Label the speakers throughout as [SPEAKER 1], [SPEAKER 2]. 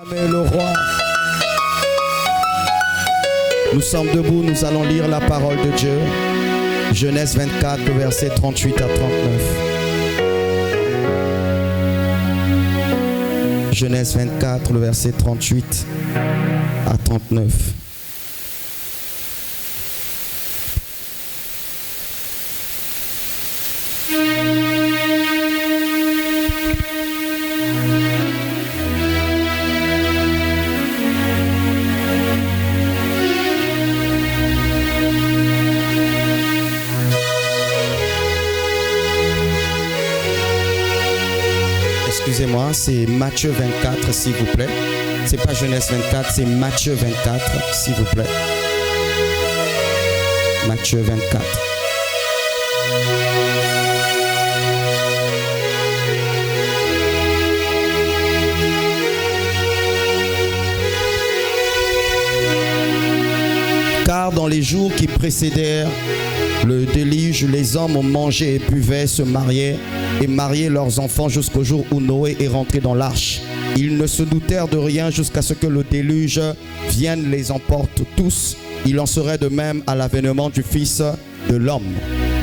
[SPEAKER 1] Amen, le roi. Nous sommes debout, nous allons lire la parole de Dieu. Genèse 24, versets 38 à 39. Genèse 24, le verset 38 à 39. Excusez-moi, c'est Matthieu 24, s'il vous plaît. C'est pas Genèse 24, c'est Matthieu 24, s'il vous plaît. Matthieu 24. Car dans les jours qui précédèrent le déluge, les hommes mangeaient et buvaient, se mariaient et mariaient leurs enfants jusqu'au jour où Noé est rentré dans l'arche. Ils ne se doutèrent de rien jusqu'à ce que le déluge vienne les emporte tous. Il en serait de même à l'avènement du Fils de l'homme.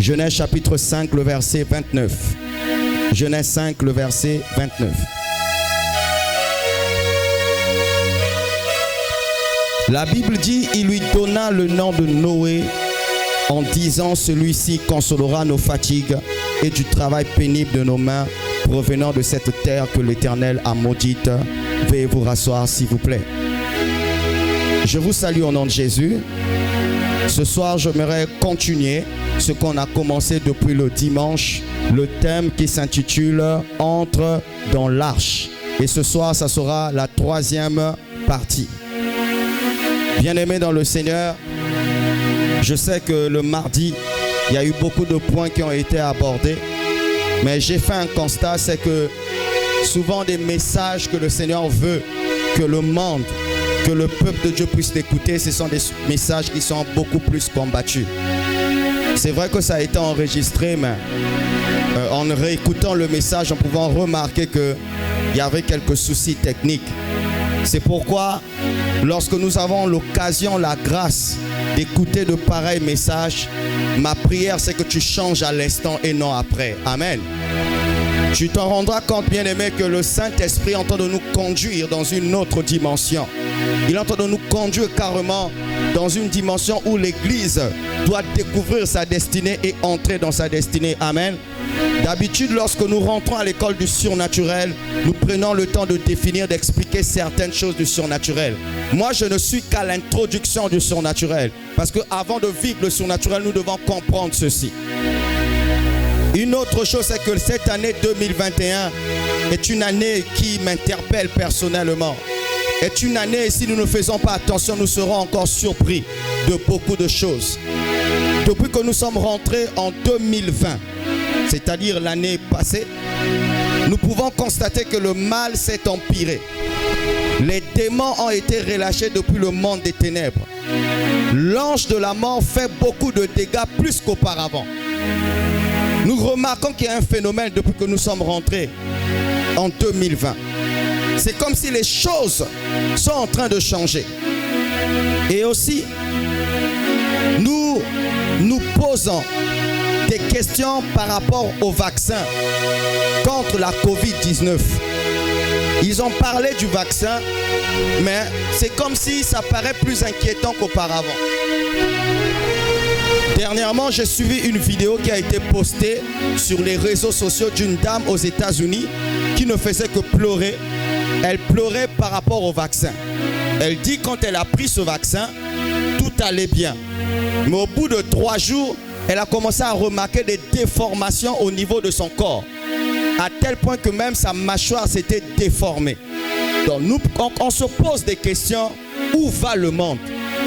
[SPEAKER 1] Genèse chapitre 5, le verset 29. Genèse 5, le verset 29. La Bible dit, il lui donna le nom de Noé en disant, celui-ci consolera nos fatigues et du travail pénible de nos mains provenant de cette terre que l'Éternel a maudite. Veuillez vous rasseoir, s'il vous plaît. Je vous salue au nom de Jésus. Ce soir, j'aimerais continuer ce qu'on a commencé depuis le dimanche, le thème qui s'intitule « Entre dans l'arche ». Et ce soir, ça sera la troisième partie. Bien-aimés dans le Seigneur, je sais que le mardi, il y a eu beaucoup de points qui ont été abordés, mais j'ai fait un constat, c'est que souvent des messages que le Seigneur veut que le monde, que le peuple de Dieu puisse écouter, ce sont des messages qui sont beaucoup plus combattus. C'est vrai que ça a été enregistré, mais en réécoutant le message, nous pouvons remarquer qu'il y avait quelques soucis techniques. C'est pourquoi, lorsque nous avons l'occasion, la grâce d'écouter de pareils messages, ma prière, c'est que tu changes à l'instant et non après. Amen. Tu t'en rendras compte, bien-aimé, que le Saint-Esprit est en train de nous conduire dans une autre dimension. Il est en train de nous conduire carrément dans une dimension où l'Église doit découvrir sa destinée et entrer dans sa destinée. Amen. D'habitude, lorsque nous rentrons à l'école du surnaturel, nous prenons le temps de définir, d'expliquer certaines choses du surnaturel. Moi, je ne suis qu'à l'introduction du surnaturel. Parce qu'avant de vivre le surnaturel, nous devons comprendre ceci. Une autre chose, c'est que cette année 2021 est une année qui m'interpelle personnellement. Est une année, si nous ne faisons pas attention, nous serons encore surpris de beaucoup de choses. Depuis que nous sommes rentrés en 2020, c'est-à-dire l'année passée, nous pouvons constater que le mal s'est empiré. Les démons ont été relâchés depuis le monde des ténèbres. L'ange de la mort fait beaucoup de dégâts plus qu'auparavant. Nous remarquons qu'il y a un phénomène depuis que nous sommes rentrés en 2020. C'est comme si les choses sont en train de changer. Et aussi, nous nous posons des questions par rapport au vaccin contre la COVID-19. Ils ont parlé du vaccin, mais c'est comme si ça paraît plus inquiétant qu'auparavant. Dernièrement, j'ai suivi une vidéo qui a été postée sur les réseaux sociaux d'une dame aux États-Unis qui ne faisait que pleurer. Elle pleurait par rapport au vaccin. Elle dit quand elle a pris ce vaccin, tout allait bien. Mais au bout de 3 jours, elle a commencé à remarquer des déformations au niveau de son corps. À tel point que même sa mâchoire s'était déformée. Donc nous, on se pose des questions. Où va le monde?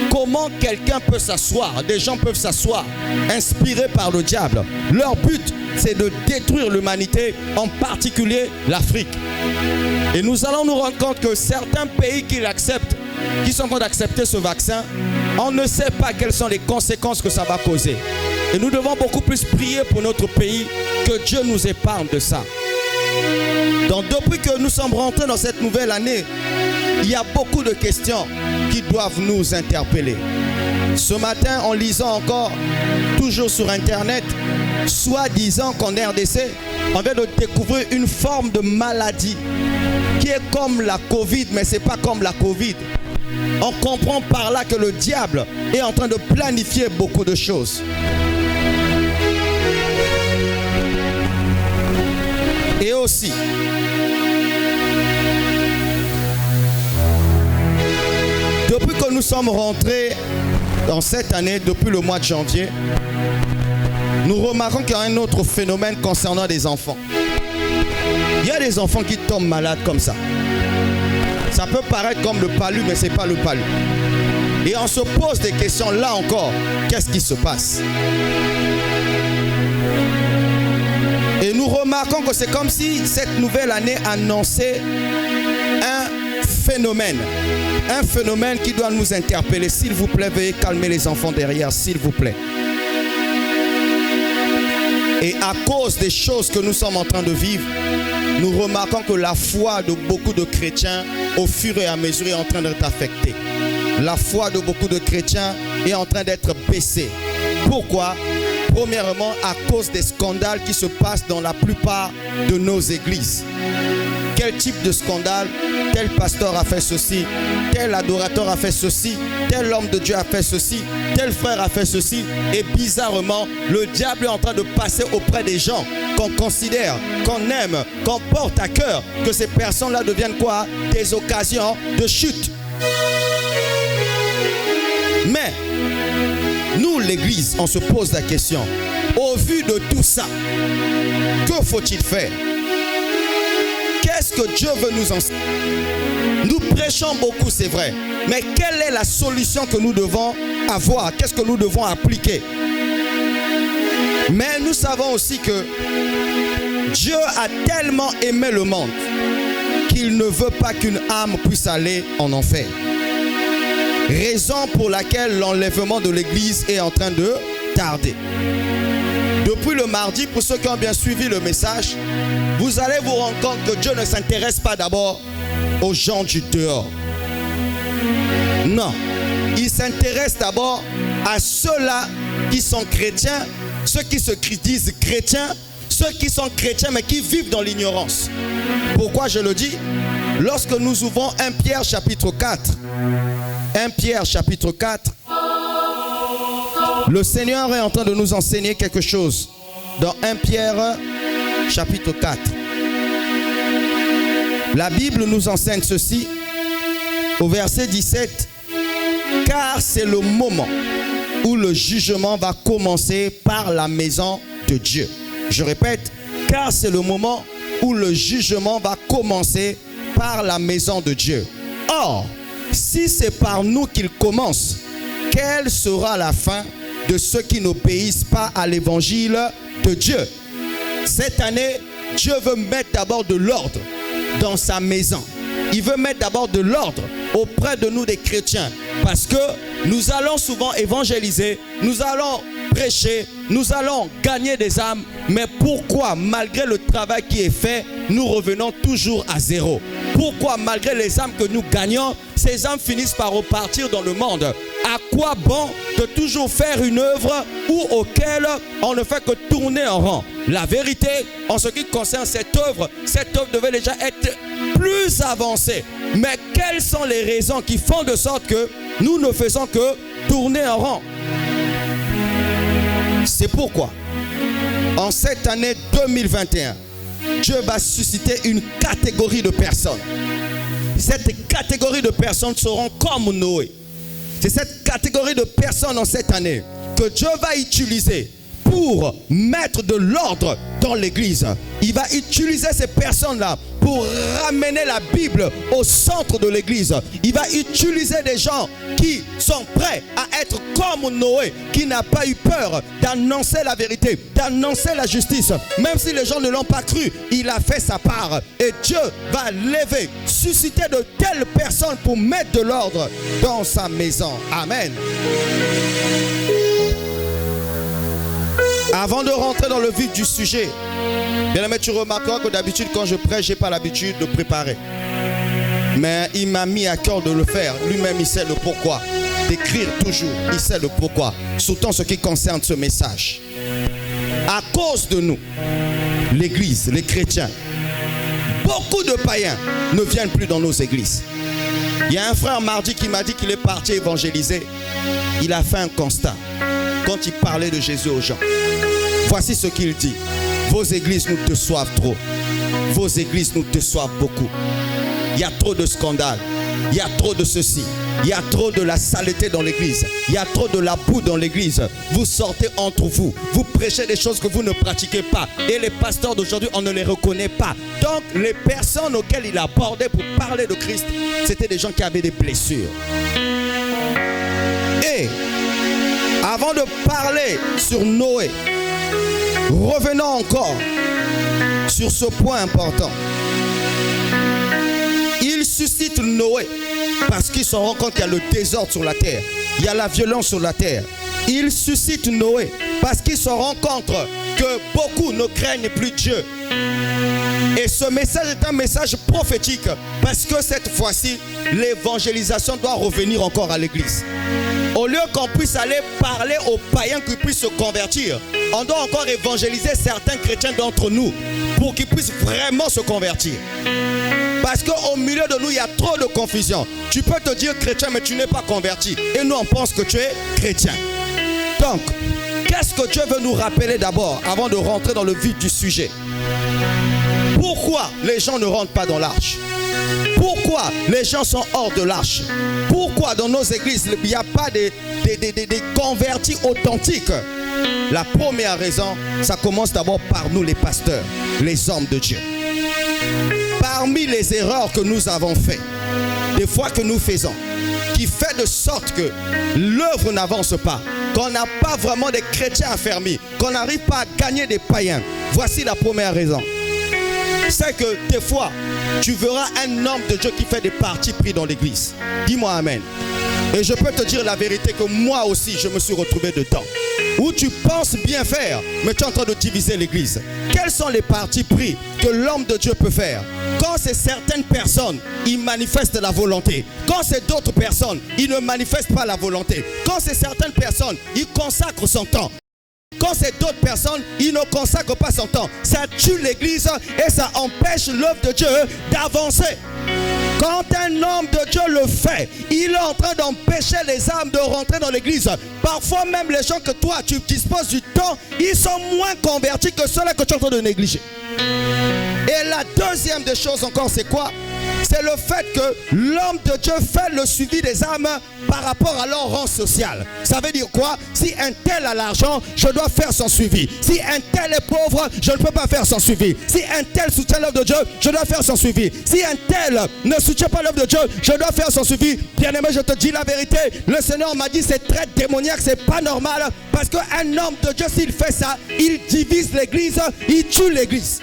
[SPEAKER 1] Comment quelqu'un peut s'asseoir? Des gens peuvent s'asseoir, inspirés par le diable. Leur but, c'est de détruire l'humanité, en particulier l'Afrique. Et nous allons nous rendre compte que certains pays qui l'acceptent, qui sont en train d'accepter ce vaccin, on ne sait pas quelles sont les conséquences que ça va causer. Et nous devons beaucoup plus prier pour notre pays, que Dieu nous épargne de ça. Donc depuis que nous sommes rentrés dans cette nouvelle année, il y a beaucoup de questions qui doivent nous interpeller. Ce matin, en lisant encore, toujours sur Internet, soi-disant qu'en RDC, on vient de découvrir une forme de maladie qui est comme la Covid, mais ce n'est pas comme la Covid. On comprend par là que le diable est en train de planifier beaucoup de choses. Et aussi, depuis que nous sommes rentrés dans cette année, depuis le mois de janvier, nous remarquons qu'il y a un autre phénomène concernant les enfants. Il y a des enfants qui tombent malades comme ça. Ça peut paraître comme le palu, mais ce n'est pas le palu. Et on se pose des questions là encore. Qu'est-ce qui se passe? Et nous remarquons que c'est comme si cette nouvelle année annonçait un phénomène. Un phénomène qui doit nous interpeller. S'il vous plaît, veuillez calmer les enfants derrière, s'il vous plaît. Et à cause des choses que nous sommes en train de vivre, nous remarquons que la foi de beaucoup de chrétiens, au fur et à mesure, est en train d'être affectée. La foi de beaucoup de chrétiens est en train d'être baissée. Pourquoi? Premièrement, à cause des scandales qui se passent dans la plupart de nos églises. Quel type de scandale? Tel pasteur a fait ceci, tel adorateur a fait ceci, tel homme de Dieu a fait ceci, tel frère a fait ceci. Et bizarrement, le diable est en train de passer auprès des gens qu'on considère, qu'on aime, qu'on porte à cœur, que ces personnes-là deviennent quoi? Des occasions de chute. Mais nous, l'Église, on se pose la question, au vu de tout ça, que faut-il faire? Qu'est-ce que Dieu veut nous enseigner? Nous prêchons beaucoup, c'est vrai, mais quelle est la solution que nous devons avoir? Qu'est-ce que nous devons appliquer? Mais nous savons aussi que Dieu a tellement aimé le monde qu'il ne veut pas qu'une âme puisse aller en enfer. Raison pour laquelle l'enlèvement de l'Église est en train de tarder. Depuis le mardi, pour ceux qui ont bien suivi le message, vous allez vous rendre compte que Dieu ne s'intéresse pas d'abord aux gens du dehors. Non, il s'intéresse d'abord à ceux-là qui sont chrétiens, ceux qui se disent chrétiens, ceux qui sont chrétiens mais qui vivent dans l'ignorance. Pourquoi je le dis? Lorsque nous ouvrons 1 Pierre chapitre 4, 1 Pierre chapitre 4, le Seigneur est en train de nous enseigner quelque chose. Dans 1 Pierre chapitre 4. La Bible nous enseigne ceci au verset 17. Car c'est le moment où le jugement va commencer par la maison de Dieu. Je répète, car c'est le moment où le jugement va commencer par la maison de Dieu. Or, si c'est par nous qu'il commence, quelle sera la fin de ceux qui n'obéissent pas à l'évangile de Dieu? Cette année, Dieu veut mettre d'abord de l'ordre dans sa maison. Il veut mettre d'abord de l'ordre auprès de nous des chrétiens. Parce que nous allons souvent évangéliser, nous allons prêcher, nous allons gagner des âmes. Mais pourquoi, malgré le travail qui est fait, nous revenons toujours à zéro? Pourquoi, malgré les âmes que nous gagnons, ces âmes finissent par repartir dans le monde? À quoi bon de toujours faire une œuvre auquel on ne fait que tourner en rond? La vérité, en ce qui concerne cette œuvre devait déjà être plus avancée. Mais quelles sont les raisons qui font de sorte que nous ne faisons que tourner en rond? C'est pourquoi, en cette année 2021, Dieu va susciter une catégorie de personnes. Cette catégorie de personnes seront comme Noé. C'est cette catégorie de personnes en cette année que Dieu va utiliser pour mettre de l'ordre dans l'église. Il va utiliser ces personnes-là pour ramener la Bible au centre de l'église. Il va utiliser des gens qui sont prêts à être comme Noé, qui n'a pas eu peur d'annoncer la vérité, d'annoncer la justice. Même si les gens ne l'ont pas cru, il a fait sa part. Et Dieu va lever, susciter de telles personnes pour mettre de l'ordre dans sa maison. Amen. Avant de rentrer dans le vif du sujet, bien aimé, tu remarqueras que d'habitude quand je prêche, je n'ai pas l'habitude de préparer. Mais il m'a mis à cœur de le faire. Lui-même, il sait le pourquoi. D'écrire toujours, il sait le pourquoi. Surtout en ce qui concerne ce message. À cause de nous, l'Église, les chrétiens, beaucoup de païens ne viennent plus dans nos églises. Il y a un frère mardi qui m'a dit qu'il est parti évangéliser. Il a fait un constat quand il parlait de Jésus aux gens. Voici ce qu'il dit. Vos églises nous déçoivent trop. Vos églises nous déçoivent beaucoup. Il y a trop de scandales. Il y a trop de ceci. Il y a trop de la saleté dans l'église. Il y a trop de la boue dans l'église. Vous sortez entre vous. Vous prêchez des choses que vous ne pratiquez pas. Et les pasteurs d'aujourd'hui, on ne les reconnaît pas. Donc, les personnes auxquelles il abordait pour parler de Christ, c'était des gens qui avaient des blessures. Et, avant de parler sur Noé, revenons encore sur ce point important. Il suscite Noé parce qu'il se rend compte qu'il y a le désordre sur la terre. Il y a la violence sur la terre. Il suscite Noé parce qu'il se rend compte que beaucoup ne craignent plus Dieu. Et ce message est un message prophétique parce que cette fois-ci, l'évangélisation doit revenir encore à l'église. Au lieu qu'on puisse aller parler aux païens qui puissent se convertir, on doit encore évangéliser certains chrétiens d'entre nous pour qu'ils puissent vraiment se convertir. Parce qu'au milieu de nous, il y a trop de confusion. Tu peux te dire chrétien, mais tu n'es pas converti. Et nous, on pense que tu es chrétien. Donc, qu'est-ce que Dieu veut nous rappeler d'abord, avant de rentrer dans le vif du sujet? Pourquoi les gens ne rentrent pas dans l'arche? Pourquoi les gens sont hors de l'arche? Pourquoi dans nos églises, il n'y a pas des convertis authentiques? La première raison, ça commence d'abord par nous les pasteurs, les hommes de Dieu. Parmi les erreurs que nous avons faites, des fois que nous faisons, qui fait de sorte que l'œuvre n'avance pas, qu'on n'a pas vraiment des chrétiens affermis, qu'on n'arrive pas à gagner des païens. Voici la première raison. C'est que des fois, tu verras un homme de Dieu qui fait des partis pris dans l'église. Dis-moi amen. Et je peux te dire la vérité que moi aussi, je me suis retrouvé dedans. Où tu penses bien faire, mais tu es en train de diviser l'église. Quels sont les partis pris que l'homme de Dieu peut faire? Quand c'est certaines personnes, ils manifestent la volonté. Quand c'est d'autres personnes, ils ne manifestent pas la volonté. Quand c'est certaines personnes, ils consacrent son temps. Quand c'est d'autres personnes, ils ne consacrent pas son temps. Ça tue l'église et ça empêche l'œuvre de Dieu d'avancer. Quand un homme de Dieu le fait, il est en train d'empêcher les âmes de rentrer dans l'église. Parfois même les gens que toi tu disposes du temps, ils sont moins convertis que ceux-là que tu es en train de négliger. Et la deuxième des choses encore, c'est quoi? C'est le fait que l'homme de Dieu fait le suivi des âmes par rapport à leur rang social. Ça veut dire quoi? Si un tel a l'argent, je dois faire son suivi. Si un tel est pauvre, je ne peux pas faire son suivi. Si un tel soutient l'œuvre de Dieu, je dois faire son suivi. Si un tel ne soutient pas l'œuvre de Dieu, je dois faire son suivi. Bien-aimé, je te dis la vérité. Le Seigneur m'a dit c'est très démoniaque, c'est pas normal. Parce qu'un homme de Dieu, s'il fait ça, il divise l'église, il tue l'église.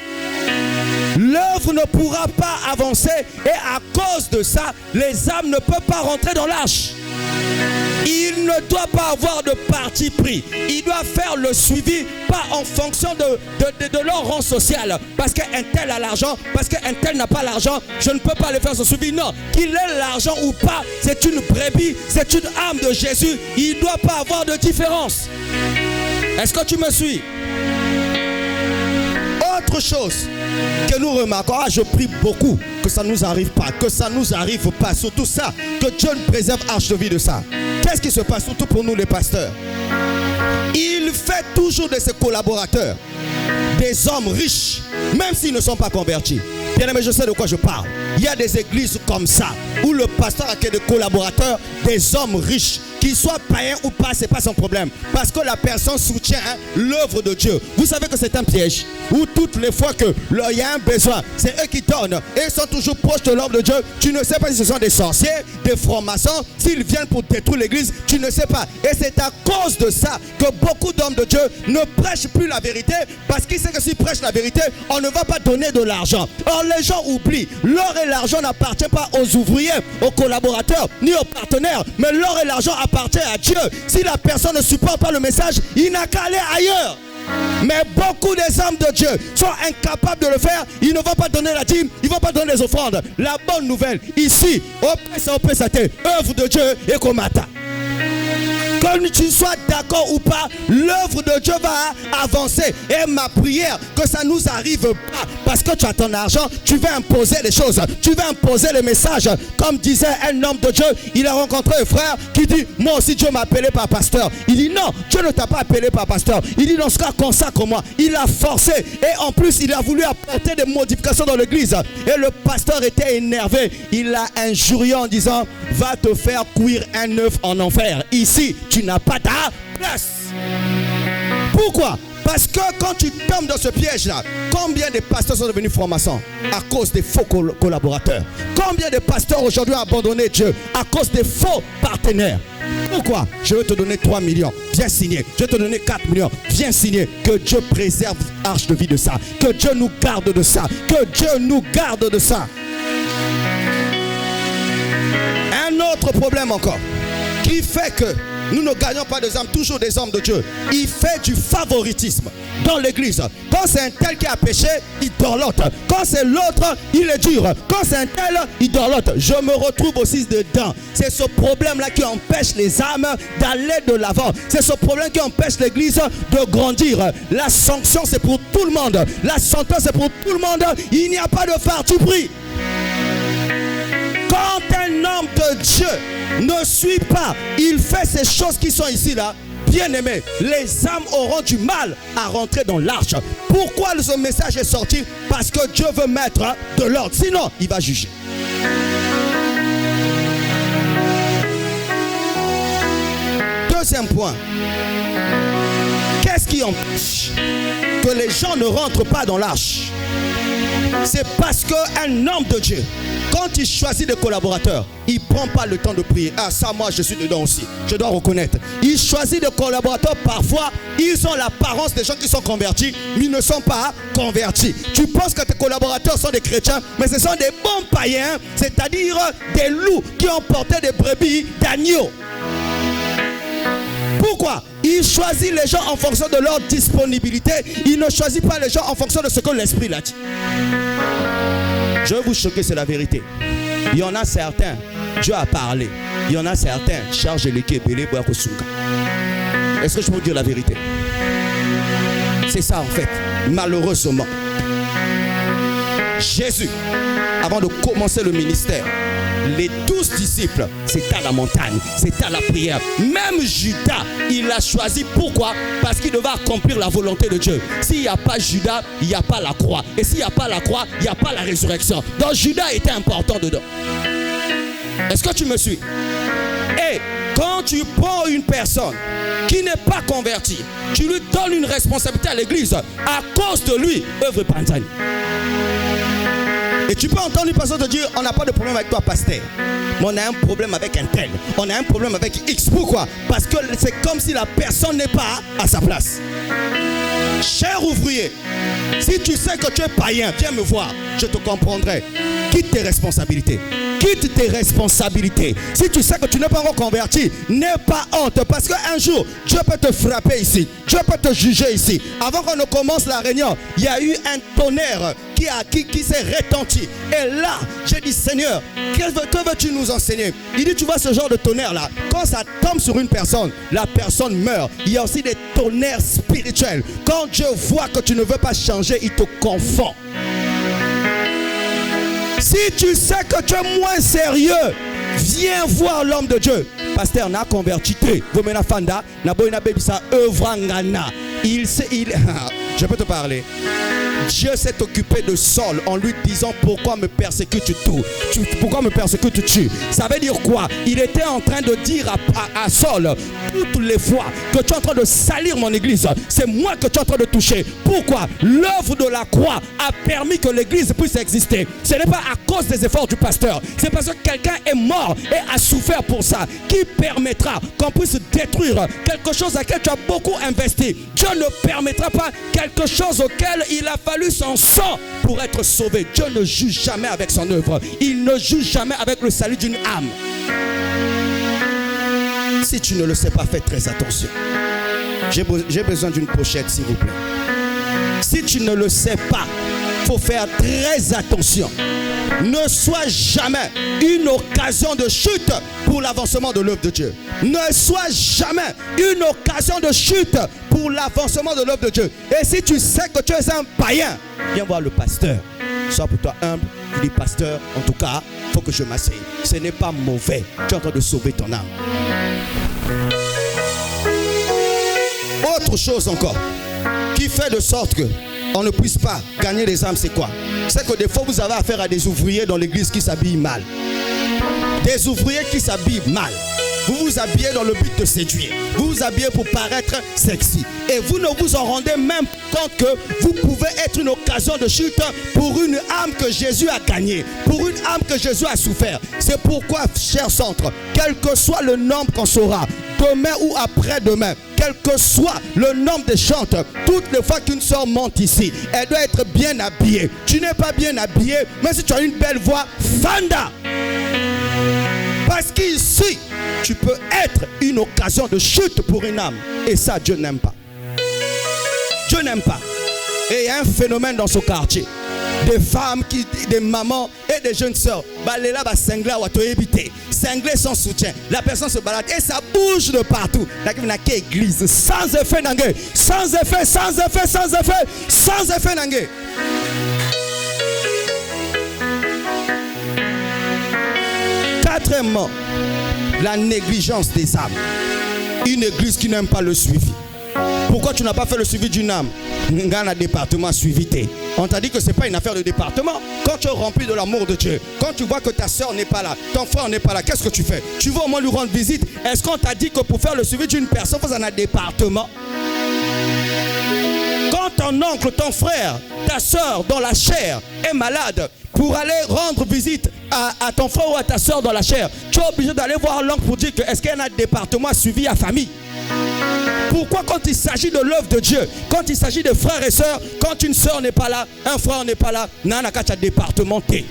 [SPEAKER 1] L'œuvre ne pourra pas avancer et à cause de ça, les âmes ne peuvent pas rentrer dans l'arche. Il ne doit pas avoir de parti pris. Il doit faire le suivi, pas en fonction de leur rang social. Parce qu'un tel a l'argent, parce qu'un tel n'a pas l'argent, je ne peux pas le faire son suivi. Non, qu'il ait l'argent ou pas, c'est une brebis, c'est une âme de Jésus. Il ne doit pas avoir de différence. Est-ce que tu me suis? Autre chose que nous remarquons, je prie beaucoup que ça ne nous arrive pas, que ça ne nous arrive pas, surtout ça, que Dieu nous préserve arche de vie de ça. Qu'est-ce qui se passe, surtout pour nous les pasteurs? Il fait toujours de ses collaborateurs des hommes riches, même s'ils ne sont pas convertis. Bien aimé, je sais de quoi je parle. Il y a des églises comme ça, où le pasteur a des collaborateurs, des hommes riches, qu'ils soient païens ou pas, ce n'est pas son problème. Parce que la personne soutient l'œuvre de Dieu. Vous savez que c'est un piège. Où toutes les fois qu'il y a un besoin, c'est eux qui donnent. Et ils sont toujours proches de l'œuvre de Dieu. Tu ne sais pas si ce sont des sorciers, des francs-maçons. S'ils viennent pour détruire l'église, tu ne sais pas. Et c'est à cause de ça que beaucoup d'hommes de Dieu ne prêchent plus la vérité. Parce qu'ils savent que s'ils prêchent la vérité, on ne va pas donner de l'argent. Or les gens oublient. L'or et l'argent n'appartiennent pas aux ouvriers, aux collaborateurs, ni aux partenaires. Mais l'or et l'argent appartiennent à Dieu. Si la personne ne supporte pas le message, il n'a qu'à aller ailleurs. Mais beaucoup des hommes de Dieu sont incapables de le faire. Ils ne vont pas donner la dîme, ils ne vont pas donner les offrandes. La bonne nouvelle, ici, œuvre de Dieu et comata. Que tu sois d'accord ou pas, l'œuvre de Dieu va avancer. Et ma prière, que ça ne nous arrive pas. Parce que tu as ton argent, tu veux imposer les choses. Tu veux imposer les messages. Comme disait un homme de Dieu, il a rencontré un frère qui dit, moi aussi Dieu m'a appelé par pasteur. Il dit, non, Dieu ne t'a pas appelé par pasteur. Il dit, dans ce cas, consacre-moi. Il a forcé. Et en plus, il a voulu apporter des modifications dans l'église. Et le pasteur était énervé. Il l'a injurié en disant, va te faire cuire un œuf en enfer. Ici, tu n'as pas ta place. Pourquoi? Parce que quand tu tombes dans ce piège-là, combien de pasteurs sont devenus francs-maçons à cause des faux collaborateurs? Combien de pasteurs aujourd'hui ont abandonné Dieu à cause des faux partenaires? Pourquoi? Je vais te donner 3 millions, viens signer. Je vais te donner 4 millions, viens signer. Que Dieu préserve l'arche de vie de ça. Que Dieu nous garde de ça. Que Dieu nous garde de ça. Un autre problème encore qui fait que nous ne gagnons pas des âmes, toujours des hommes de Dieu. Il fait du favoritisme dans l'église. Quand c'est un tel qui a péché, il dorlote. Quand c'est l'autre, il est dur. Quand c'est un tel, il dorlote. Je me retrouve aussi dedans. C'est ce problème-là qui empêche les âmes d'aller de l'avant. C'est ce problème qui empêche l'église de grandir. La sanction, c'est pour tout le monde. La sentence, c'est pour tout le monde. Il n'y a pas de fartu pris. Quand un homme de Dieu ne suit pas, il fait ces choses qui sont ici là, bien aimés, les âmes auront du mal à rentrer dans l'arche. Pourquoi ce message est sorti? Parce que Dieu veut mettre de l'ordre, sinon il va juger. Deuxième point, qu'est-ce qui empêche que les gens ne rentrent pas dans l'arche? C'est parce qu'un homme de Dieu, quand il choisit des collaborateurs, il ne prend pas le temps de prier. Ah, ça, moi, je suis dedans aussi. Je dois reconnaître. Il choisit des collaborateurs, parfois, ils ont l'apparence des gens qui sont convertis, mais ils ne sont pas convertis. Tu penses que tes collaborateurs sont des chrétiens, mais ce sont des bons païens, c'est-à-dire des loups qui ont porté des brebis d'agneaux. Pourquoi? Il choisit les gens en fonction de leur disponibilité. Il ne choisit pas les gens en fonction de ce que l'Esprit l'a dit. Je vais vous choquer, c'est la vérité. Il y en a certains, Dieu a parlé. Il y en a certains, charge l'équipe. Est-ce que je peux vous dire la vérité? C'est ça en fait, malheureusement. Jésus, avant de commencer le ministère, les 12 disciples, c'était à la montagne, c'était à la prière. Même Judas, il l'a choisi. Pourquoi? Parce qu'il devait accomplir la volonté de Dieu. S'il n'y a pas Judas, il n'y a pas la croix. Et s'il n'y a pas la croix, il n'y a pas la résurrection. Donc Judas était important dedans. Est-ce que tu me suis? Et quand tu prends une personne qui n'est pas convertie, tu lui donnes une responsabilité à l'église, à cause de lui, œuvre pantagne. Et tu peux entendre une personne te dire, on n'a pas de problème avec toi, pasteur. Mais on a un problème avec un tel. On a un problème avec X. Pourquoi? Parce que c'est comme si la personne n'est pas à sa place. Cher ouvrier, si tu sais que tu es païen, viens me voir, je te comprendrai. Quitte tes responsabilités. Quitte tes responsabilités. Si tu sais que tu n'es pas encore converti, n'aie pas honte. Parce qu'un jour, Dieu peut te frapper ici. Dieu peut te juger ici. Avant qu'on ne commence la réunion, il y a eu un tonnerre qui s'est retenti. Et là, j'ai dit, Seigneur, que veux-tu nous enseigner? Il dit, tu vois ce genre de tonnerre là, quand ça tombe sur une personne, la personne meurt. Il y a aussi des tonnerres spirituels. Quand Dieu voit que tu ne veux pas changer, il te confond. Si tu sais que tu es moins sérieux, viens voir l'homme de Dieu. Pasteur, n'a converti. Je peux te parler. Dieu s'est occupé de Saul en lui disant, pourquoi me persécutes-tu? Pourquoi me persécutes-tu? Ça veut dire quoi? Il était en train de dire à Saul, toutes les fois que tu es en train de salir mon église, c'est moi que tu es en train de toucher. Pourquoi? L'œuvre de la croix a permis que l'église puisse exister. Ce n'est pas à cause des efforts du pasteur, c'est parce que quelqu'un est mort et a souffert pour ça, qui permettra qu'on puisse détruire quelque chose à laquelle tu as beaucoup investi. Dieu ne permettra pas quelque chose auquel il a fallu son sang pour être sauvé. Dieu ne juge jamais avec son œuvre. Il ne juge jamais avec le salut d'une âme. Si tu ne le sais pas, fais très attention. J'ai besoin d'une pochette, s'il vous plaît. Si tu ne le sais pas, il faut faire très attention. Ne sois jamais une occasion de chute pour l'avancement de l'œuvre de Dieu. Ne sois jamais une occasion de chute pour l'avancement de l'œuvre de Dieu. Et si tu sais que tu es un païen, viens voir le pasteur. Sois pour toi humble. Tu dis, pasteur, en tout cas, il faut que je m'asseye. Ce n'est pas mauvais. Tu es en train de sauver ton âme. Autre chose encore qui fait de sorte que on ne puisse pas gagner les âmes, c'est quoi? C'est que des fois vous avez affaire à des ouvriers dans l'église qui s'habillent mal. Des ouvriers qui s'habillent mal. Vous vous habillez dans le but de séduire. Vous vous habillez pour paraître sexy. Et vous ne vous en rendez même compte que vous pouvez être une occasion de chute pour une âme que Jésus a gagnée. Pour une âme que Jésus a souffert. C'est pourquoi, cher centre, quel que soit le nombre qu'on saura, demain ou après-demain, quel que soit le nombre de chantes, toutes les fois qu'une soeur monte ici, elle doit être bien habillée. Tu n'es pas bien habillé, mais si tu as une belle voix, fanda. Parce qu'ici, tu peux être une occasion de chute pour une âme. Et ça, Dieu n'aime pas. Dieu n'aime pas. Et il y a un phénomène dans ce quartier. Des femmes, des mamans et des jeunes sœurs. Cinglé sans soutien. La personne se balade et ça bouge de partout. Église sans effet n'angé. Sans effet, sans effet, sans effet, sans effet n'angé. Quatrièmement, la négligence des âmes. Une église qui n'aime pas le suivi. Pourquoi tu n'as pas fait le suivi d'une âme? Un département suivi. On t'a dit que ce n'est pas une affaire de département. Quand tu es rempli de l'amour de Dieu, quand tu vois que ta soeur n'est pas là, ton frère n'est pas là, qu'est-ce que tu fais? Tu veux au moins lui rendre visite? Est-ce qu'on t'a dit que pour faire le suivi d'une personne, il faut un département? Quand ton oncle, ton frère, ta soeur dans la chair est malade, pour aller rendre visite à ton frère ou à ta soeur dans la chair, tu es obligé d'aller voir l'oncle pour dire que est-ce qu'il y a un département suivi à famille? Pourquoi quand il s'agit de l'œuvre de Dieu, quand il s'agit de frères et sœurs, quand une sœur n'est pas là, un frère n'est pas là, nanaka départementé.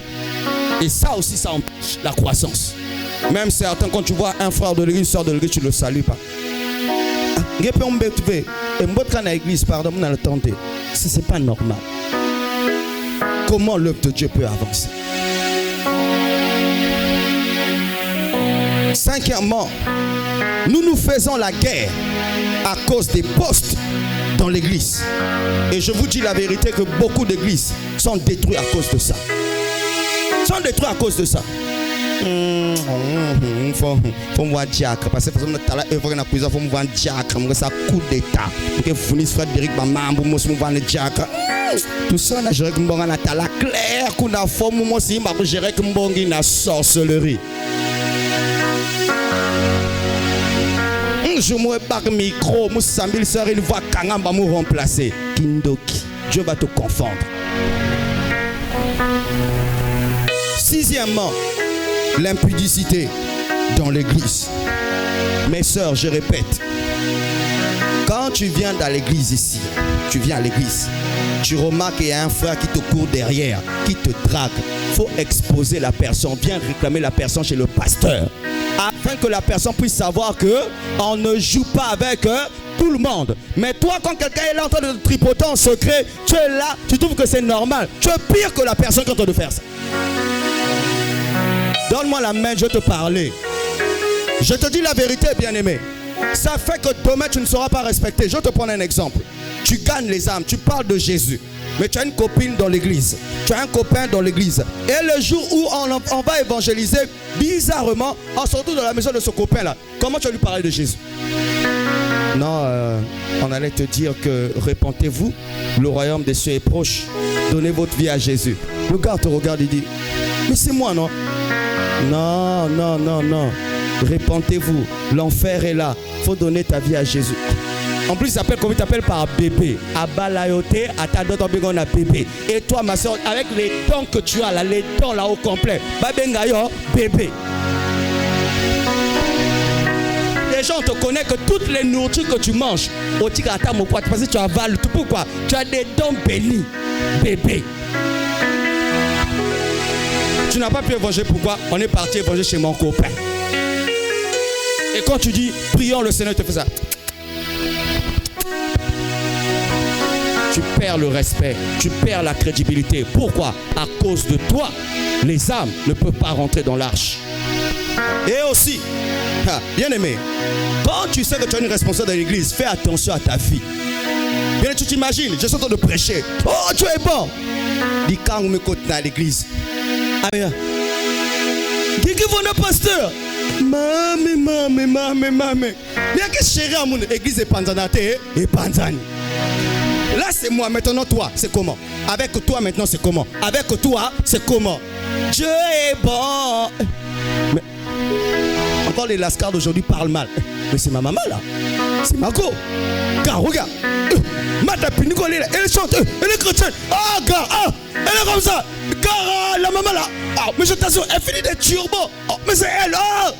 [SPEAKER 1] Et ça aussi, ça empêche la croissance. Même certains, quand tu vois un frère de l'église, une sœur de l'église, tu ne le salues pas. Pardon, ce n'est pas normal. Comment l'œuvre de Dieu peut avancer? Cinquièmement, nous faisons la guerre à cause des postes dans l'église. Et je vous dis la vérité que beaucoup d'églises sont détruites à cause de ça. Sont détruites à cause de ça. Faut me voir diacre parce que faut me voir diacre, ça coup d'état. Que Founis Frédéric Bamambo me voir le diacre. Tout ça na gérer que mbonga na tala clair kuna forme mo si mba gérer que mbongi na sorcellerie. Je me par micro, mo sambil sœur il voit kangamba me remplacer. Kindoki, Dieu va te confondre. Sixièmement, l'impudicité dans l'église. Mes sœurs, je répète, quand tu viens dans l'église ici, tu viens à l'église, tu remarques qu'il y a un frère qui te court derrière, qui te drague. Il faut exposer la personne, viens réclamer la personne chez le pasteur, afin que la personne puisse savoir qu'on ne joue pas avec tout le monde. Mais toi, quand quelqu'un est là en train de te tripoter en secret, tu es là, tu trouves que c'est normal. Tu es pire que la personne qui est en train de faire ça. Donne-moi la main, je vais te parler. Je te dis la vérité, bien-aimé. Ça fait que demain, tu ne seras pas respecté. Je vais te prendre un exemple. Tu gagnes les âmes, tu parles de Jésus. Mais tu as une copine dans l'église. Tu as un copain dans l'église. Et le jour où on va évangéliser, bizarrement, en sortant de la maison de ce copain-là, comment tu vas lui parler de Jésus? Non, on allait te dire que repentez-vous, le royaume des cieux est proche. Donnez votre vie à Jésus. Le gars te regarde et dit, mais c'est moi, non? Non, non, non, non. Repentez-vous. L'enfer est là. Il faut donner ta vie à Jésus. En plus, il s'appelle, comment il t'appelle par bébé. Abalayote, atadotobégon à bébé. Et toi, ma soeur, avec les dons que tu as là, les dons là au complet, babengayo, bébé. Les gens te connaissent que toutes les nourritures que tu manges, au tigata mon pote, parce que tu avales tout. Pourquoi? Tu as des dons bénis, bébé. Tu n'as pas pu évangéliser, pourquoi? On est parti évangéliser chez mon copain. Et quand tu dis, prions, le Seigneur te fait ça. tu perds le respect, tu perds la crédibilité. Pourquoi? À cause de toi, les âmes ne peuvent pas rentrer dans l'arche. Et aussi, bien aimé, quand tu sais que tu es une responsable de l'église, fais attention à ta vie. Bien, tu t'imagines, je suis en train de prêcher. Oh, tu es bon. Dis quand on me côte dans l'église. Ah bien. Qui va le pasteur? Mamé. Bien que chérie à mon église est panzanate et panzani. Là c'est moi, maintenant toi, c'est comment? Avec toi maintenant c'est comment? Avec toi c'est comment? Dieu est bon. Mais encore les lascars d'aujourd'hui parlent mal. Mais c'est ma maman là. C'est Marco. Car regarde. Ma tapine, elle chante, elle est chrétienne. Ah, gars, elle est comme ça. Car la maman là. Ah, mais je t'assure, elle finit des turbos. Oh, mais c'est elle. Oh.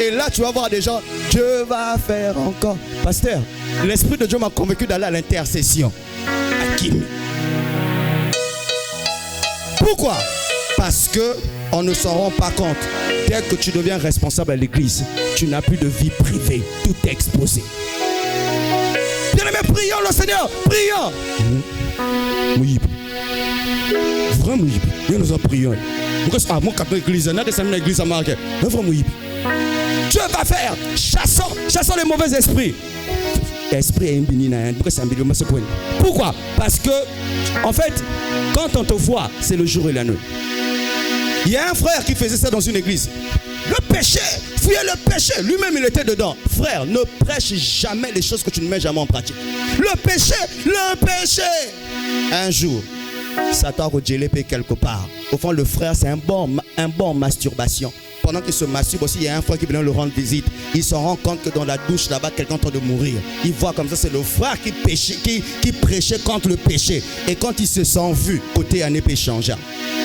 [SPEAKER 1] Et là, tu vas voir des gens. Dieu va faire encore. Pasteur, l'Esprit de Dieu m'a convaincu d'aller à l'intercession. À Kimi. Pourquoi? Parce que on ne s'en rend pas compte. Dès que tu deviens responsable à l'église, tu n'as plus de vie privée. Tout est exposé. Bien aimé, prions le Seigneur. Prions. Vraiment, nous nous prions. Mon cap d'église, n'a des amis d'église à marquer. Vraiment, Dieu va faire. Chassons les mauvais esprits. Esprit est un pourquoi? Parce que, en fait, quand on te voit, c'est le jour et la nuit. Il y a un frère qui faisait ça dans une église. Le péché, fuyez le péché. Lui-même, il était dedans. Frère, ne prêche jamais les choses que tu ne mets jamais en pratique. Le péché. Un jour, Satan a gelé quelque part. Au fond, le frère, c'est un bon en masturbation. Pendant qu'il se masturbe aussi, il y a un frère qui vient le rendre visite. Il se rend compte que dans la douche, là-bas, quelqu'un est en train de mourir. Il voit comme ça, c'est le frère qui prêchait contre le péché. Et quand il se sent vu, côté année peut changer.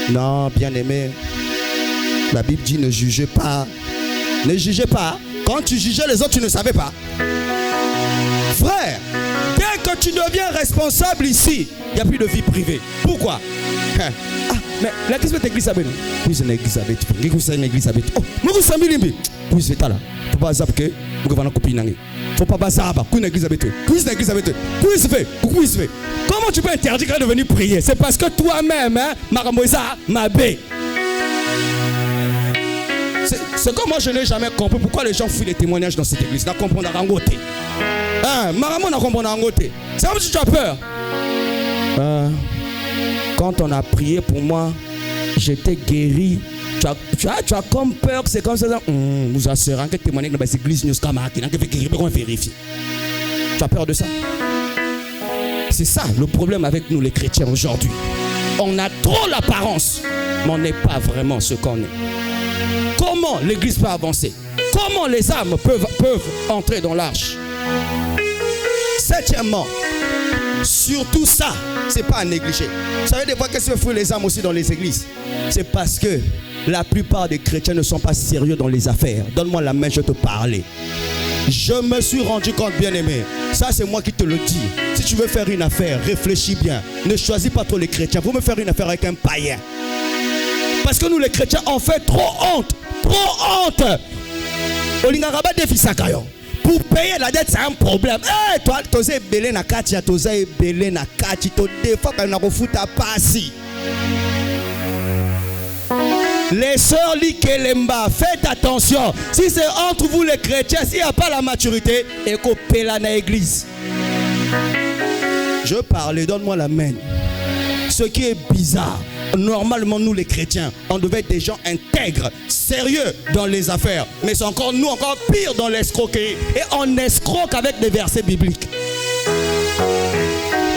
[SPEAKER 1] Non, bien aimé, la Bible dit ne jugez pas. Ne jugez pas. Quand tu jugeais les autres, tu ne savais pas. Frère, dès que tu deviens responsable ici, il n'y a plus de vie privée. Pourquoi? Mais l'église est l'église avec nous. Oui, c'est l'église avec nous. L'église est l'église avec nous. Oh, mais vous savez limbi. Oui, c'est là. Faut pas zapper. Vous avez une copine. Faut pas bazaba. Vous l'église avec nous. Oui, c'est l'église avec nous. Oui, c'est fait. Oui, c'est fait. Comment tu peux interdire quelqu'un de venir prier? C'est parce que toi-même, hein, Maramoisa, ma bé. C'est comme moi je n'ai jamais compris pourquoi les gens fuient les témoignages dans cette église. N'a comprendre à Rangote. Hein, Maramo n'a comprendre à Rangote. C'est comme si tu as peur. Quand on a prié pour moi, j'étais guéri. Tu as comme peur, c'est comme ça. Nous assurons que témoigner dans l'église, nous sommes guéris, on vérifie. Tu as peur de ça? C'est ça le problème avec nous les chrétiens aujourd'hui. On a trop l'apparence, mais on n'est pas vraiment ce qu'on est. Comment l'église peut avancer? Comment les âmes peuvent entrer dans l'arche? Septièmement, surtout ça, c'est pas à négliger. Vous savez des fois qu'est-ce que font les âmes aussi dans les églises? C'est parce que la plupart des chrétiens ne sont pas sérieux dans les affaires. Donne-moi la main, je vais te parler. Je me suis rendu compte, bien aimé. Ça, c'est moi qui te le dis. Si tu veux faire une affaire, réfléchis bien. Ne choisis pas trop les chrétiens. Vous me faire une affaire avec un païen. Parce que nous, les chrétiens, on fait trop honte. Trop honte. Pour payer la dette, c'est un problème. Hey, toi, tu es belé na kati, tu es belé na kati, tu es fois qu'on a refoutu à passer. Les sœurs Likelemba, faites attention. Si c'est entre vous les chrétiens, s'il n'y a pas la maturité, et qu'on paie la l'église. Je parlais, donne-moi la main. Ce qui est bizarre, normalement nous les chrétiens, on devait être des gens intègres, sérieux dans les affaires. Mais c'est encore nous, encore pire dans l'escroquerie. Et on escroque avec des versets bibliques.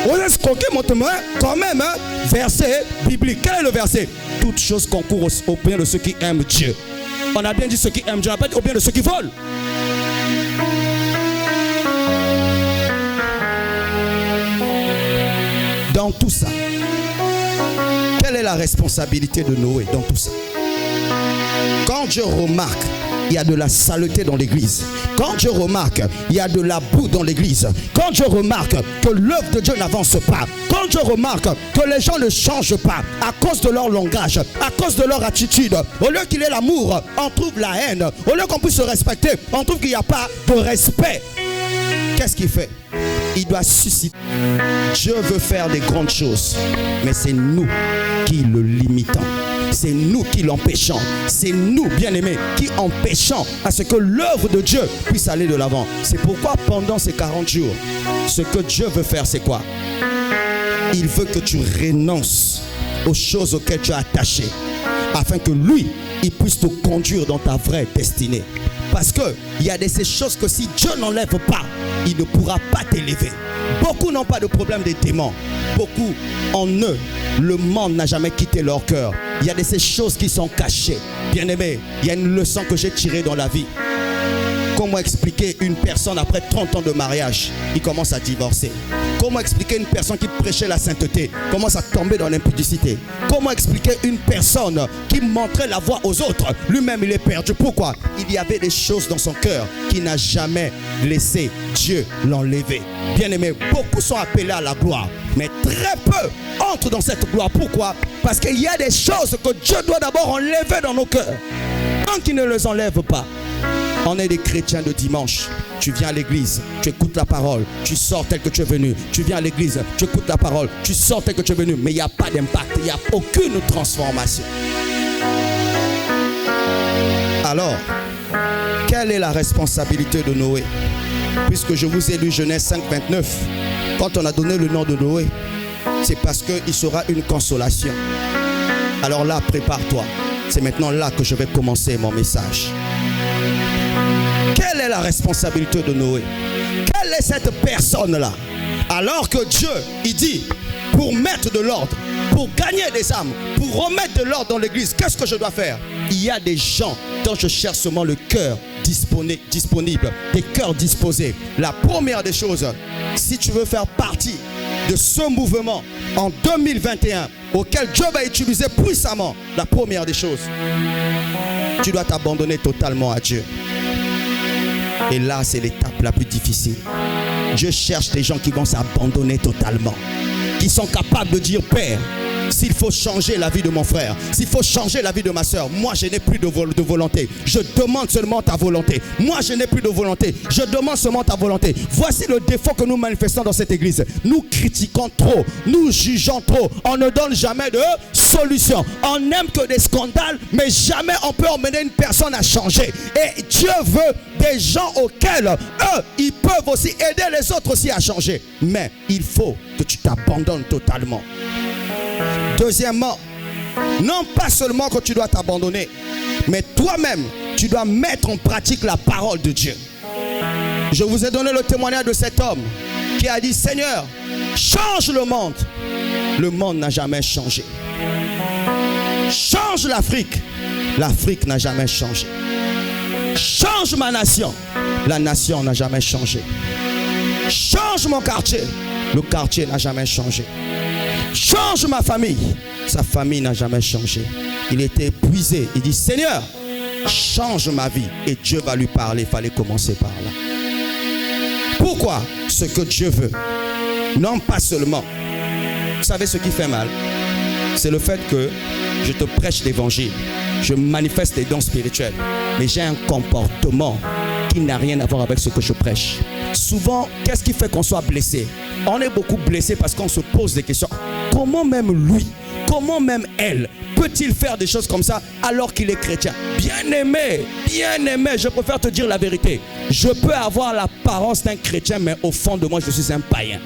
[SPEAKER 1] On escroque mon témoin quand même, hein? Verset biblique. Quel est le verset? Toutes choses concourent au bien de ceux qui aiment Dieu. On a bien dit ceux qui aiment Dieu, on n'a pas dit au bien de ceux qui volent. Dans tout ça, quelle est la responsabilité de Noé dans tout ça? Quand Dieu remarque il y a de la saleté dans l'église, quand Dieu remarque il y a de la boue dans l'église, quand Dieu remarque que l'œuvre de Dieu n'avance pas, quand Dieu remarque que les gens ne changent pas à cause de leur langage, à cause de leur attitude, au lieu qu'il y ait l'amour, on trouve la haine, au lieu qu'on puisse se respecter, on trouve qu'il n'y a pas de respect. Qu'est-ce qu'il fait? il doit susciter. Dieu veut faire des grandes choses, mais c'est nous qui le limitons. C'est nous qui l'empêchons. C'est nous, bien-aimés, qui empêchons à ce que l'œuvre de Dieu puisse aller de l'avant. C'est pourquoi pendant ces 40 jours, ce que Dieu veut faire, c'est quoi? Il veut que tu renonces aux choses auxquelles tu es attaché, afin que lui, il puisse te conduire dans ta vraie destinée. Parce qu'il y a ces choses que si Dieu n'enlève pas, il ne pourra pas t'élever. Beaucoup n'ont pas de problème des démons. Beaucoup en eux, le monde n'a jamais quitté leur cœur. Il y a ces choses qui sont cachées. Bien-aimé, il y a une leçon que j'ai tirée dans la vie. Comment expliquer une personne après 30 ans de mariage, il commence à divorcer? Comment expliquer une personne qui prêchait la sainteté commence à tomber dans l'impudicité? Comment expliquer une personne qui montrait la voie aux autres, lui-même il est perdu? Pourquoi? Il y avait des choses dans son cœur qui n'a jamais laissé Dieu l'enlever. Bien-aimé, beaucoup sont appelés à la gloire, mais très peu entrent dans cette gloire. Pourquoi? Parce qu'il y a des choses que Dieu doit d'abord enlever dans nos cœurs. Tant qu'il ne les enlève pas, on est des chrétiens de dimanche. Tu viens à l'église, tu écoutes la parole, tu sors tel que tu es venu. Tu viens à l'église, tu écoutes la parole, tu sors tel que tu es venu. Mais il n'y a pas d'impact, il n'y a aucune transformation. Alors, quelle est la responsabilité de Noé? Puisque je vous ai lu Genèse 5, 29, quand on a donné le nom de Noé, c'est parce qu'il sera une consolation. Alors là, prépare-toi. C'est maintenant là que je vais commencer mon message. Quelle est la responsabilité de Noé? Quelle est cette personne-là? Alors que Dieu, il dit, pour mettre de l'ordre, pour gagner des âmes, pour remettre de l'ordre dans l'église, qu'est-ce que je dois faire? Il y a des gens dont je cherche seulement le cœur disponible, des cœurs disposés. La première des choses, si tu veux faire partie de ce mouvement en 2021, auquel Dieu va utiliser puissamment, la première des choses, tu dois t'abandonner totalement à Dieu. Et là, c'est l'étape la plus difficile. Dieu cherche des gens qui vont s'abandonner totalement, qui sont capables de dire, Père, s'il faut changer la vie de mon frère, s'il faut changer la vie de ma soeur, moi je n'ai plus de volonté. Je demande seulement ta volonté. Moi je n'ai plus de volonté. Je demande seulement ta volonté. Voici le défaut que nous manifestons dans cette église. Nous critiquons trop, nous jugeons trop. On ne donne jamais de solution. On n'aime que des scandales, mais jamais on peut emmener une personne à changer. Et Dieu veut des gens auxquels eux, ils peuvent aussi aider les autres aussi à changer. Mais il faut que tu t'abandonnes totalement. Deuxièmement, non pas seulement que tu dois t'abandonner, mais toi-même, tu dois mettre en pratique la parole de Dieu. Je vous ai donné le témoignage de cet homme qui a dit, Seigneur, change le monde. Le monde n'a jamais changé. Change l'Afrique. L'Afrique n'a jamais changé. Change ma nation. La nation n'a jamais changé. Change mon quartier. Le quartier n'a jamais changé. Change ma famille. Sa famille n'a jamais changé. Il était épuisé. Il dit, Seigneur, change ma vie. Et Dieu va lui parler. Il fallait commencer par là. Pourquoi? Ce que Dieu veut. Non pas seulement. Vous savez ce qui fait mal? C'est le fait que je te prêche l'évangile. Je manifeste les dons spirituels. Mais j'ai un comportement qui n'a rien à voir avec ce que je prêche. Souvent, qu'est-ce qui fait qu'on soit blessé? On est beaucoup blessé parce qu'on se pose des questions. Comment même lui, comment même elle peut-il faire des choses comme ça alors qu'il est chrétien? Bien-aimé, je préfère te dire la vérité. Je peux avoir l'apparence d'un chrétien, mais au fond de moi, je suis un païen.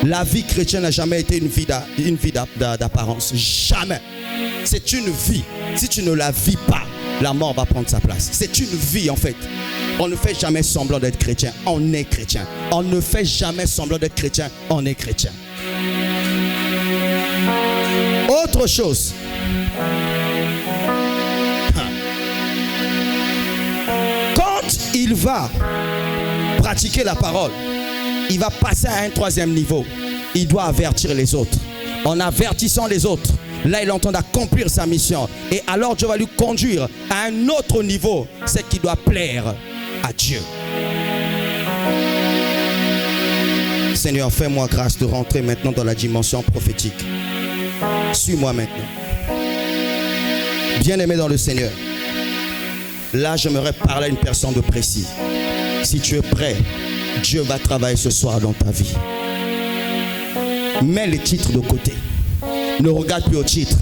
[SPEAKER 1] La vie chrétienne n'a jamais été une vie d'apparence. Jamais. C'est une vie. Si tu ne la vis pas, la mort va prendre sa place. C'est une vie en fait. On ne fait jamais semblant d'être chrétien. On est chrétien. On ne fait jamais semblant d'être chrétien. On est chrétien. Autre chose. Quand il va pratiquer la parole, il va passer à un troisième niveau. Il doit avertir les autres. En avertissant les autres, là il entend d'accomplir sa mission. Et alors Dieu va lui conduire à un autre niveau. C'est qu'il doit plaire à Dieu. Seigneur, fais-moi grâce de rentrer maintenant dans la dimension prophétique. Suis-moi maintenant. Bien-aimé dans le Seigneur, là j'aimerais parler à une personne de précis. Si tu es prêt Dieu va travailler ce soir dans ta vie. Mets les titres de côté. Ne regarde plus au titre.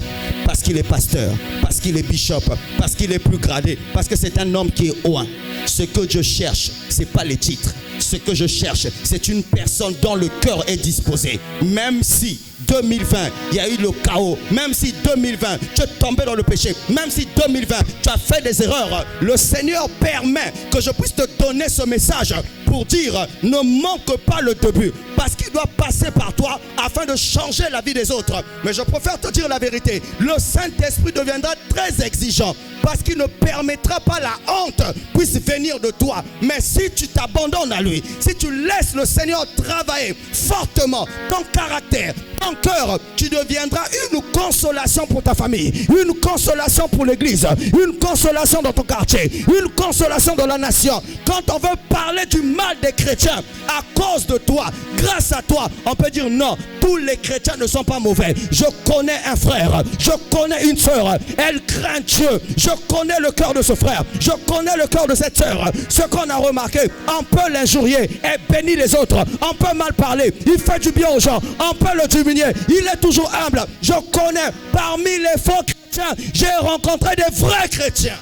[SPEAKER 1] Parce qu'il est pasteur, parce qu'il est bishop, parce qu'il est plus gradé, parce que c'est un homme qui est haut. Ce que je cherche, ce n'est pas les titres. Ce que je cherche, c'est une personne dont le cœur est disposé. Même si 2020, il y a eu le chaos. Même si 2020, tu es tombé dans le péché. Même si 2020, tu as fait des erreurs. Le Seigneur permet que je puisse te donner ce message pour dire, ne manque pas le début. Parce qu'il doit passer par toi afin de changer la vie des autres. Mais je préfère te dire la vérité. Le Saint-Esprit deviendra très exigeant. Parce qu'il ne permettra pas la honte puisse venir de toi. Mais si tu t'abandonnes à lui, si tu laisses le Seigneur travailler fortement ton caractère, ton cœur, tu deviendras une consolation pour ta famille, une consolation pour l'église, une consolation dans ton quartier, une consolation dans la nation. Quand on veut parler du mal des chrétiens à cause de toi, grâce à toi, on peut dire non, tous les chrétiens ne sont pas mauvais. Je connais un frère, je connais une soeur, elle craint Dieu. Je connais le cœur de ce frère, je connais le cœur de cette soeur. Ce qu'on a remarqué, on peut l'injurier et bénir les autres, on peut mal parler, il fait du bien aux gens, on peut le diminuer, il est toujours humble. Je connais parmi les faux chrétiens, j'ai rencontré des vrais chrétiens.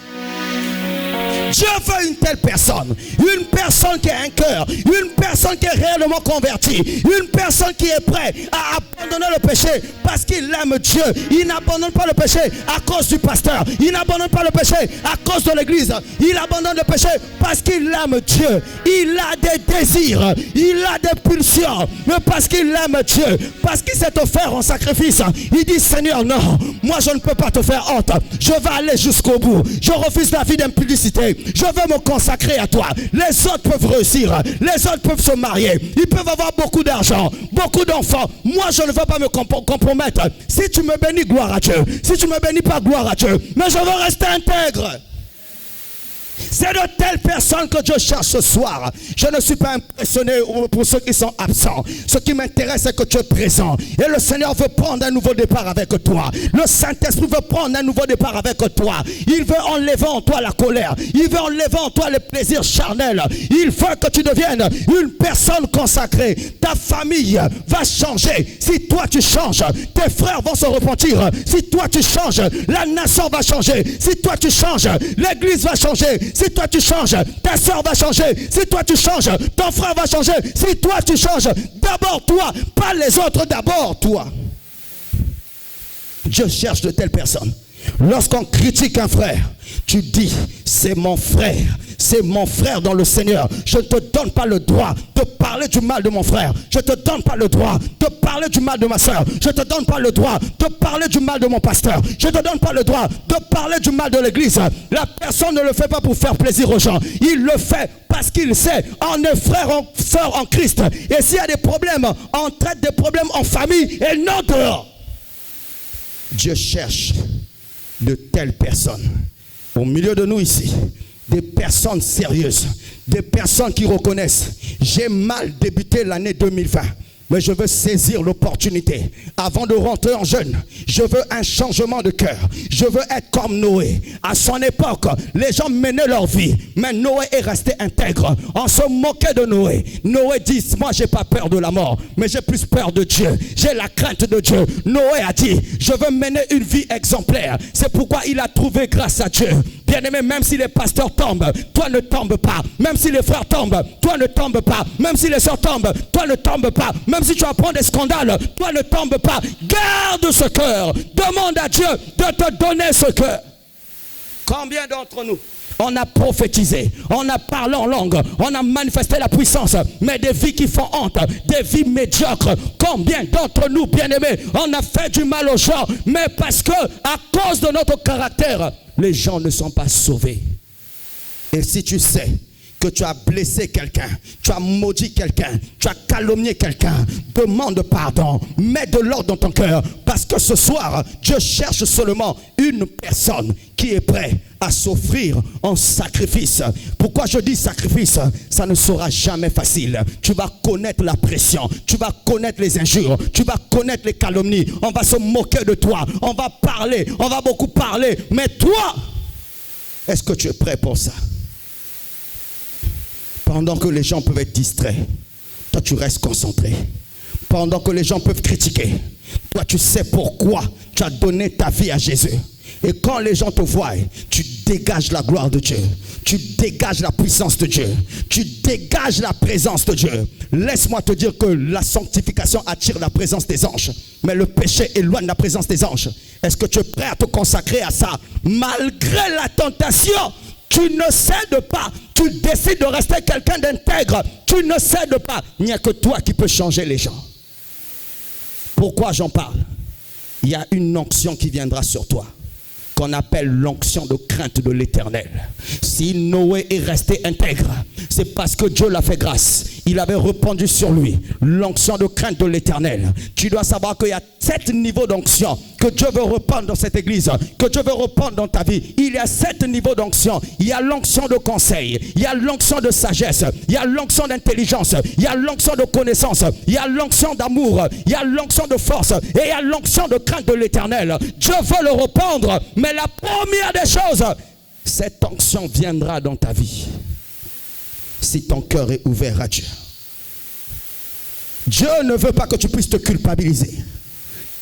[SPEAKER 1] Dieu veut une telle personne qui a un cœur, une personne qui est réellement convertie, une personne qui est prête à abandonner le péché parce qu'il aime Dieu. Il n'abandonne pas le péché à cause du pasteur, il n'abandonne pas le péché à cause de l'église, il abandonne le péché parce qu'il aime Dieu. Il a des désirs, il a des pulsions, mais parce qu'il aime Dieu, parce qu'il s'est offert en sacrifice. Il dit, Seigneur, non, moi je ne peux pas te faire honte, je vais aller jusqu'au bout, je refuse la vie d'impudicité. Je veux me consacrer à toi. Les autres peuvent réussir. Les autres peuvent se marier. Ils peuvent avoir beaucoup d'argent, beaucoup d'enfants. Moi, je ne veux pas me compromettre. Si tu me bénis, gloire à Dieu. Si tu ne me bénis pas, gloire à Dieu. Mais je veux rester intègre. C'est de telles personnes que Dieu cherche ce soir. Je ne suis pas impressionné pour ceux qui sont absents. Ce qui m'intéresse, c'est que tu es présent. Et le Seigneur veut prendre un nouveau départ avec toi. Le Saint-Esprit veut prendre un nouveau départ avec toi. Il veut enlever en toi la colère. Il veut enlever en toi les plaisirs charnels. Il veut que tu deviennes une personne consacrée. Ta famille va changer. Si toi tu changes, tes frères vont se repentir. Si toi tu changes, la nation va changer. Si toi tu changes, l'église va changer. Si toi tu changes, ta soeur va changer. Si toi tu changes, ton frère va changer. Si toi tu changes, d'abord toi, pas les autres, d'abord toi. Dieu cherche de telles personnes. Lorsqu'on critique un frère, tu dis, c'est mon frère dans le Seigneur. Je ne te donne pas le droit de parler du mal de mon frère. Je ne te donne pas le droit de parler du mal de ma soeur. Je ne te donne pas le droit de parler du mal de mon pasteur. Je ne te donne pas le droit de parler du mal de l'église. La personne ne le fait pas pour faire plaisir aux gens. Il le fait parce qu'il sait, on est frère, on sœur en Christ. Et s'il y a des problèmes, on traite des problèmes en famille et non dehors. Dieu cherche de telles personnes au milieu de nous ici, des personnes sérieuses, des personnes qui reconnaissent, j'ai mal débuté l'année 2020, mais je veux saisir l'opportunité avant de rentrer en jeûne. Je veux un changement de cœur. Je veux être comme Noé. À son époque, les gens menaient leur vie, mais Noé est resté intègre. On se moquait de Noé. Noé dit, moi j'ai pas peur de la mort, mais j'ai plus peur de Dieu. J'ai la crainte de Dieu. Noé a dit, je veux mener une vie exemplaire. C'est pourquoi il a trouvé grâce à Dieu. Bien-aimé, même si les pasteurs tombent, toi ne tombes pas. Même si les frères tombent, toi ne tombes pas. Même si les sœurs tombent, toi ne tombes pas. Même si tu apprends des scandales, toi ne tombes pas. Garde ce cœur. Demande à Dieu de te donner ce cœur. Combien d'entre nous, on a prophétisé, on a parlé en langue, on a manifesté la puissance, mais des vies qui font honte, des vies médiocres. Combien d'entre nous, bien-aimés, on a fait du mal aux gens, mais parce que, à cause de notre caractère, les gens ne sont pas sauvés. Et si tu sais que tu as blessé quelqu'un, tu as maudit quelqu'un, tu as calomnié quelqu'un, demande pardon, mets de l'ordre dans ton cœur, parce que ce soir, Dieu cherche seulement une personne qui est prête à s'offrir en sacrifice. Pourquoi je dis sacrifice? Ça ne sera jamais facile. Tu vas connaître la pression, tu vas connaître les injures, tu vas connaître les calomnies, on va se moquer de toi, on va parler, on va beaucoup parler, mais toi, est-ce que tu es prêt pour ça? Pendant que les gens peuvent être distraits, toi tu restes concentré. Pendant que les gens peuvent critiquer, toi tu sais pourquoi tu as donné ta vie à Jésus. Et quand les gens te voient, tu dégages la gloire de Dieu. Tu dégages la puissance de Dieu. Tu dégages la présence de Dieu. Laisse-moi te dire que la sanctification attire la présence des anges. Mais le péché éloigne la présence des anges. Est-ce que tu es prêt à te consacrer à ça? Malgré la tentation, tu ne cèdes pas. Tu décides de rester quelqu'un d'intègre. Tu ne cèdes pas. Il n'y a que toi qui peux changer les gens. Pourquoi j'en parle? Il y a une onction qui viendra sur toi, qu'on appelle l'onction de crainte de l'Éternel. Si Noé est resté intègre, c'est parce que Dieu l'a fait grâce. Il avait répandu sur lui l'onction de crainte de l'Éternel. Tu dois savoir qu'il y a 7 niveaux d'onction que Dieu veut répandre dans cette église, que Dieu veut répandre dans ta vie. Il y a 7 niveaux d'onction. Il y a l'onction de conseil, il y a l'onction de sagesse, il y a l'onction d'intelligence, il y a l'onction de connaissance, il y a l'onction d'amour, il y a l'onction de force et il y a l'onction de crainte de l'Éternel. Dieu veut le répandre, mais la première des choses, cette onction viendra dans ta vie si ton cœur est ouvert à Dieu. Dieu ne veut pas que tu puisses te culpabiliser.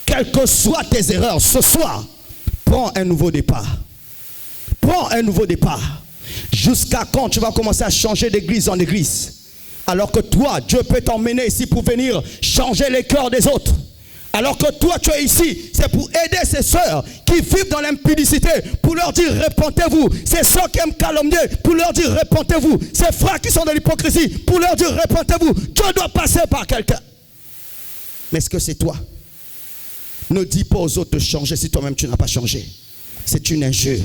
[SPEAKER 1] Quelles que soient tes erreurs, ce soir, prends un nouveau départ. Prends un nouveau départ. Jusqu'à quand tu vas commencer à changer d'église en église? Alors que toi, Dieu peut t'emmener ici pour venir changer les cœurs des autres. Alors que toi, tu es ici, c'est pour aider ces sœurs qui vivent dans l'impudicité, pour leur dire repentez-vous. Ces sœurs qui aiment calomnier, pour leur dire repentez-vous. Ces frères qui sont dans l'hypocrisie, pour leur dire repentez-vous. Dieu doit passer par quelqu'un. Mais est-ce que c'est toi? Ne dis pas aux autres de changer si toi-même tu n'as pas changé. C'est une injure.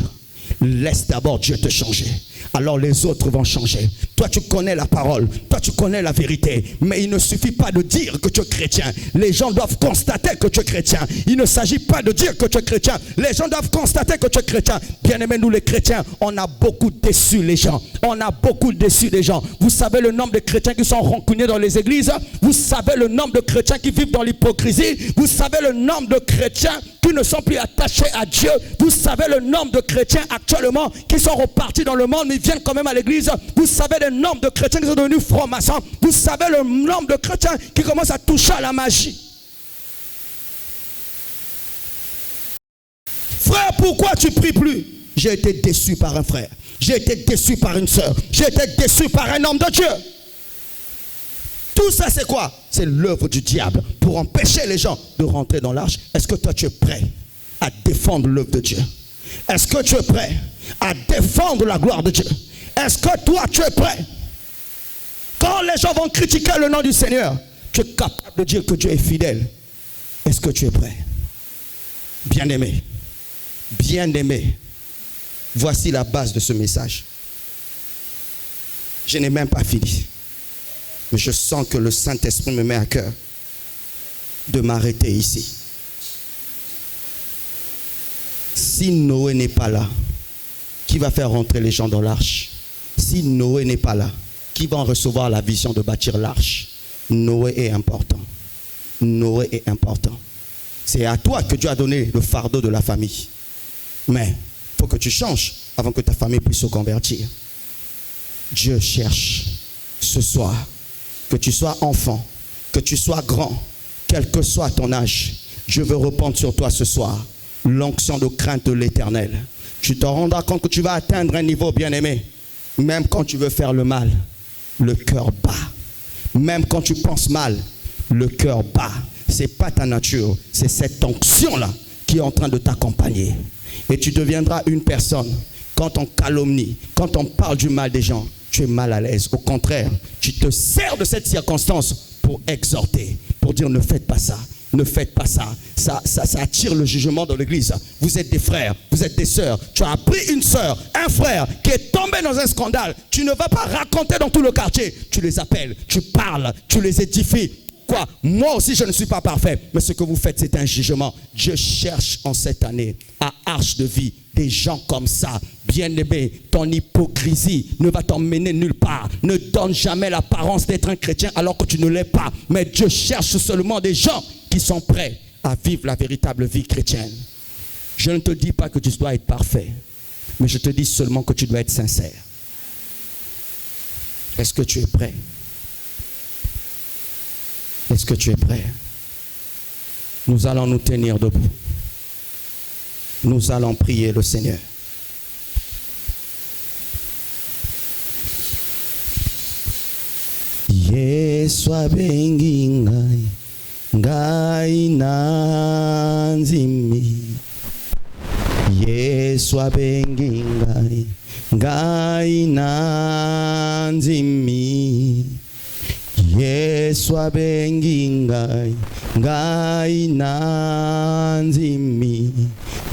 [SPEAKER 1] Laisse d'abord Dieu te changer. Alors les autres vont changer. Toi tu connais la parole, toi tu connais la vérité. Mais il ne suffit pas de dire que tu es chrétien. Les gens doivent constater que tu es chrétien. Il ne s'agit pas de dire que tu es chrétien. Les gens doivent constater que tu es chrétien. Bien aimés, nous les chrétiens, on a beaucoup déçu les gens. On a beaucoup déçu les gens. Vous savez le nombre de chrétiens qui sont rancuniers dans les églises. Vous savez le nombre de chrétiens qui vivent dans l'hypocrisie. Vous savez le nombre de chrétiens qui ne sont plus attachés à Dieu. Vous savez le nombre de chrétiens actuellement qui sont repartis dans le monde mais viennent quand même à l'église. Vous savez le nombre de chrétiens qui sont devenus francs-maçons. Vous savez le nombre de chrétiens qui commencent à toucher à la magie. Frère, pourquoi tu pries plus? J'ai été déçu par un frère. J'ai été déçu par une sœur. J'ai été déçu par un homme de Dieu. Tout ça c'est quoi? C'est l'œuvre du diable pour empêcher les gens de rentrer dans l'arche. Est-ce que toi tu es prêt à défendre l'œuvre de Dieu? Est-ce que tu es prêt à défendre la gloire de Dieu? Est-ce que toi tu es prêt? Quand les gens vont critiquer le nom du Seigneur, tu es capable de dire que Dieu est fidèle. Est-ce que tu es prêt? Bien-aimé, bien-aimé, voici la base de ce message. Je n'ai même pas fini. Mais je sens que le Saint-Esprit me met à cœur de m'arrêter ici. Si Noé n'est pas là, qui va faire rentrer les gens dans l'arche? Si Noé n'est pas là, qui va en recevoir la vision de bâtir l'arche? Noé est important. Noé est important. C'est à toi que Dieu a donné le fardeau de la famille. Mais il faut que tu changes avant que ta famille puisse se convertir. Dieu cherche ce soir, que tu sois enfant, que tu sois grand, quel que soit ton âge, Dieu veut répandre sur toi ce soir l'onction de crainte de l'Éternel. Tu te rendras compte que tu vas atteindre un niveau bien-aimé. Même quand tu veux faire le mal, le cœur bat. Même quand tu penses mal, le cœur bat. Ce n'est pas ta nature, c'est cette onction-là qui est en train de t'accompagner. Et tu deviendras une personne, quand on calomnie, quand on parle du mal des gens, tu es mal à l'aise. Au contraire, tu te sers de cette circonstance pour exhorter, pour dire ne faites pas ça. Ne faites pas ça. Ça attire le jugement dans l'église. Vous êtes des frères, vous êtes des sœurs. Tu as pris une sœur, un frère qui est tombé dans un scandale. Tu ne vas pas raconter dans tout le quartier. Tu les appelles, tu parles, tu les édifies. Quoi? Moi aussi je ne suis pas parfait. Mais ce que vous faites c'est un jugement. Dieu cherche en cette année à Arche de Vie des gens comme ça. Bien-aimé, ton hypocrisie ne va t'emmener nulle part. Ne donne jamais l'apparence d'être un chrétien alors que tu ne l'es pas. Mais Dieu cherche seulement des gens qui sont prêts à vivre la véritable vie chrétienne. Je ne te dis pas que tu dois être parfait, mais je te dis seulement que tu dois être sincère. Est-ce que tu es prêt? Est-ce que tu es prêt? Nous allons nous tenir debout. Nous allons prier le Seigneur. Yesu abengi ngai nanzimi. Yesu abengi ngai nanzimi. Yesu abengi ngai nanzimi.